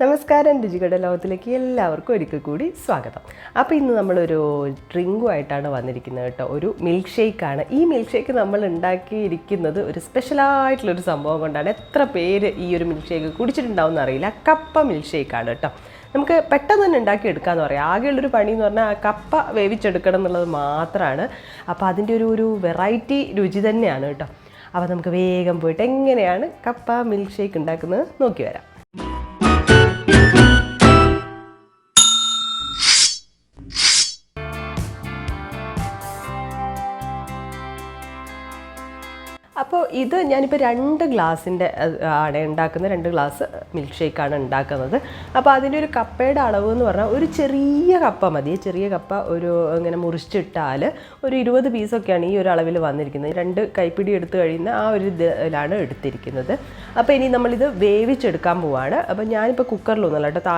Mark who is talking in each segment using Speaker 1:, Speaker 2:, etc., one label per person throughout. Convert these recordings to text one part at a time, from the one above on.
Speaker 1: നമസ്കാരം, രുചികളുടെ ലോകത്തിലേക്ക് എല്ലാവർക്കും ഒരിക്കൽ കൂടി സ്വാഗതം. അപ്പോൾ ഇന്ന് നമ്മളൊരു ഡ്രിങ്കുമായിട്ടാണ് വന്നിരിക്കുന്നത് കേട്ടോ. ഒരു മിൽക്ക് ഷേക്കാണ്. ഈ മിൽക്ക് ഷേക്ക് നമ്മൾ ഉണ്ടാക്കിയിരിക്കുന്നത് ഒരു സ്പെഷ്യലായിട്ടുള്ളൊരു സംഭവം കൊണ്ടാണ്. എത്ര പേര് ഈ ഒരു മിൽക്ക് ഷേക്ക് കുടിച്ചിട്ടുണ്ടാവും എന്നറിയില്ല. കപ്പ മിൽക്ക് ഷേക്കാണ് കേട്ടോ. നമുക്ക് പെട്ടെന്ന് തന്നെ ഉണ്ടാക്കിയെടുക്കാമെന്ന് പറയാം. ആകെയുള്ളൊരു പണി എന്ന് പറഞ്ഞാൽ കപ്പ വേവിച്ചെടുക്കണം എന്നുള്ളത് മാത്രമാണ്. അപ്പോൾ അതിൻ്റെ ഒരു വെറൈറ്റി രുചി തന്നെയാണ് കേട്ടോ. അപ്പോൾ നമുക്ക് വേഗം പോയിട്ട് എങ്ങനെയാണ് കപ്പ മിൽക്ക് ഷേക്ക് ഉണ്ടാക്കുന്നത് നോക്കി വരാം. അപ്പോൾ ഇത് ഞാനിപ്പോൾ 2 ഗ്ലാസിൻ്റെ ആണ് ഉണ്ടാക്കുന്നത്. 2 ഗ്ലാസ് മിൽക്ക് ഷേക്കാണ് ഉണ്ടാക്കുന്നത്. അപ്പോൾ അതിൻ്റെ ഒരു കപ്പയുടെ അളവ് എന്ന് പറഞ്ഞാൽ ഒരു ചെറിയ കപ്പ മതി. ചെറിയ കപ്പ ഒരു ഇങ്ങനെ മുറിച്ചിട്ടാൽ ഒരു 20 പീസൊക്കെയാണ് ഈ ഒരു അളവിൽ വന്നിരിക്കുന്നത്. 2 കൈപ്പിടി എടുത്തു കഴിയുന്ന ആ ഒരു ഇതിലാണ് എടുത്തിരിക്കുന്നത്. അപ്പോൾ ഇനി നമ്മളിത് വേവിച്ചെടുക്കാൻ പോവാണ്. അപ്പോൾ ഞാനിപ്പോൾ കുക്കറിലൊന്നുമല്ല കേട്ടോ,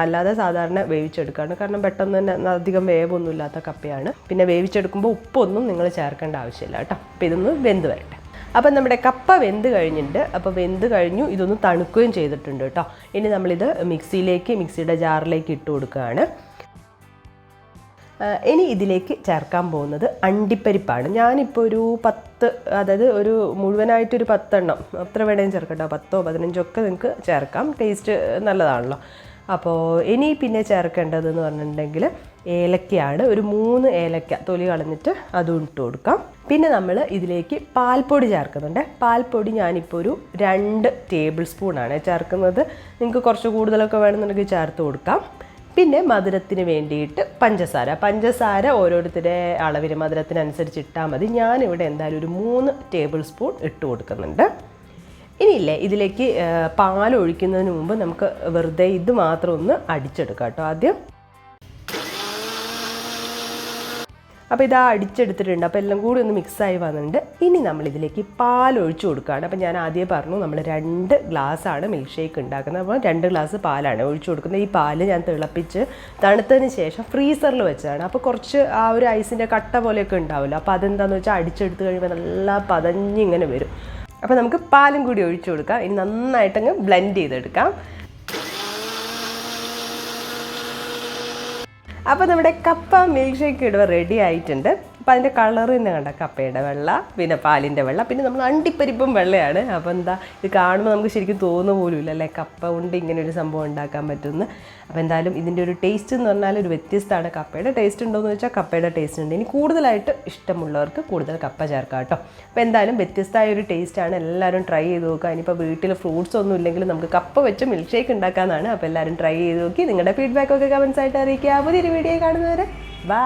Speaker 1: അല്ലാതെ സാധാരണ വേവിച്ചെടുക്കുകയാണ്. കാരണം പെട്ടെന്ന് തന്നെ അധികം വേവൊന്നും ഇല്ലാത്ത കപ്പയാണ്. പിന്നെ വേവിച്ചെടുക്കുമ്പോൾ ഉപ്പൊന്നും നിങ്ങൾ ചേർക്കേണ്ട ആവശ്യമില്ല കേട്ടോ. അപ്പോൾ ഇതൊന്ന് വെന്ത് വരട്ടെ. അപ്പം നമ്മുടെ കപ്പ വെന്ത് കഴിഞ്ഞിട്ടുണ്ട്. അപ്പോൾ വെന്ത് കഴിഞ്ഞു, ഇതൊന്ന് തണുക്കുകയും ചെയ്തിട്ടുണ്ട് കേട്ടോ. ഇനി നമ്മളിത് മിക്സിയുടെ ജാറിലേക്ക് ഇട്ട് കൊടുക്കുകയാണ്. ഇനി ഇതിലേക്ക് ചേർക്കാൻ പോകുന്നത് അണ്ടിപ്പരിപ്പാണ്. ഞാനിപ്പോൾ ഒരു 10, അതായത് ഒരു മുഴുവനായിട്ടൊരു 10 എണ്ണം അത്ര വേണമെങ്കിൽ ചേർക്കാം കേട്ടോ. 10ഓ 15ഓ ഒക്കെ നിങ്ങൾക്ക് ചേർക്കാം. ടേസ്റ്റ് നല്ലതാണല്ലോ. അപ്പോൾ ഇനി പിന്നെ ചേർക്കേണ്ടതെന്ന് പറഞ്ഞിട്ടുണ്ടെങ്കിൽ ഏലക്കയാണ്. ഒരു 3 ഏലക്ക തൊലി കളഞ്ഞിട്ട് അതും ഇട്ട് കൊടുക്കാം. പിന്നെ നമ്മൾ ഇതിലേക്ക് പാൽപ്പൊടി ചേർക്കുന്നുണ്ട്. പാൽപ്പൊടി ഞാനിപ്പോൾ ഒരു 2 ടേബിൾ സ്പൂണാണ് ചേർക്കുന്നത്. നിങ്ങൾക്ക് കുറച്ച് കൂടുതലൊക്കെ വേണമെന്നുണ്ടെങ്കിൽ ചേർത്ത് കൊടുക്കാം. പിന്നെ മധുരത്തിന് വേണ്ടിയിട്ട് പഞ്ചസാര ഓരോരുത്തരുടെ അളവിന് മധുരത്തിനനുസരിച്ച് ഇട്ടാൽ മതി. ഞാനിവിടെ എന്തായാലും ഒരു 3 ടേബിൾ സ്പൂൺ ഇട്ട് കൊടുക്കുന്നുണ്ട്. ഇനിയില്ലേ, ഇതിലേക്ക് പാൽ ഒഴിക്കുന്നതിന് മുമ്പ് നമുക്ക് വെറുതെ ഇത് മാത്രം ഒന്ന് അടിച്ചെടുക്കാം കേട്ടോ ആദ്യം. അപ്പോൾ ഇതാ അടിച്ചെടുത്തിട്ടുണ്ട്. അപ്പോൾ എല്ലാം കൂടി ഒന്ന് മിക്സായി വന്നിട്ടുണ്ട്. ഇനി നമ്മളിതിലേക്ക് പാൽ ഒഴിച്ചു കൊടുക്കുകയാണ്. അപ്പോൾ ഞാൻ ആദ്യം പറഞ്ഞു നമ്മൾ 2 ഗ്ലാസ്സാണ് മിൽക്ക് ഷേക്ക് ഉണ്ടാക്കുന്നത്. അപ്പോൾ 2 ഗ്ലാസ് പാലാണ് ഒഴിച്ചു കൊടുക്കുന്നത്. ഈ പാല് ഞാൻ തിളപ്പിച്ച് തണുത്തതിന് ശേഷം ഫ്രീസറിൽ വെച്ചതാണ്. അപ്പോൾ കുറച്ച് ആ ഒരു ഐസിൻ്റെ കട്ട പോലെയൊക്കെ ഉണ്ടാവുമല്ലോ. അപ്പോൾ അതെന്താണെന്ന് വെച്ചാൽ അടിച്ചെടുത്ത് കഴിയുമ്പോൾ നല്ല പതഞ്ഞിങ്ങനെ വരും. അപ്പോൾ നമുക്ക് പാലും കൂടി ഒഴിച്ചു കൊടുക്കാം. ഇനി നന്നായിട്ടങ്ങ് ബ്ലെൻഡ് ചെയ്തെടുക്കാം. അപ്പോൾ നമ്മുടെ കപ്പ മിൽക്ക് ഷേക്ക് ഇവിടെ റെഡി ആയിട്ടുണ്ട്. അപ്പോൾ അതിൻ്റെ കളർ തന്നെ കണ്ട, കപ്പയുടെ വെള്ള, പിന്നെ പാലിൻ്റെ വെള്ള, പിന്നെ നമ്മൾ അണ്ടിപ്പരിപ്പും വെള്ളയാണ്. അപ്പോൾ എന്താ, ഇത് കാണുമ്പോൾ നമുക്ക് ശരിക്കും തോന്നുന്ന പോലും ഇല്ല അല്ലേ കപ്പ കൊണ്ട് ഇങ്ങനെ ഒരു സംഭവം ഉണ്ടാക്കാൻ പറ്റുമെന്ന്. അപ്പോൾ എന്തായാലും ഇതിൻ്റെ ഒരു ടേസ്റ്റ് എന്ന് പറഞ്ഞാൽ ഒരു വ്യത്യസ്തമാണ്. കപ്പയുടെ ടേസ്റ്റ് ഉണ്ടോയെന്ന് വെച്ചാൽ കപ്പയുടെ ടേസ്റ്റ് ഉണ്ട്. ഇനി കൂടുതലായിട്ട് ഇഷ്ടമുള്ളവർക്ക് കൂടുതൽ കപ്പ ചേർക്കാം കേട്ടോ. അപ്പോൾ എന്തായാലും വ്യത്യസ്തമായ ഒരു ടേസ്റ്റാണ്. എല്ലാവരും ട്രൈ ചെയ്ത് നോക്കുക. ഇനിയിപ്പോൾ വീട്ടിൽ ഫ്രൂട്ട്സ് ഒന്നും ഇല്ലെങ്കിൽ നമുക്ക് കപ്പ വെച്ച് മിൽക്ക് ഷേക്ക് ഉണ്ടാക്കാമെന്നാണ്. അപ്പോൾ എല്ലാവരും ട്രൈ ചെയ്ത് നോക്കി നിങ്ങളുടെ ഫീഡ്ബാക്കൊക്കെ കമൻസ് ആയിട്ട് അറിയിക്കുക. പുതിയൊരു വീഡിയോ കാണുന്നവരെ ബൈ.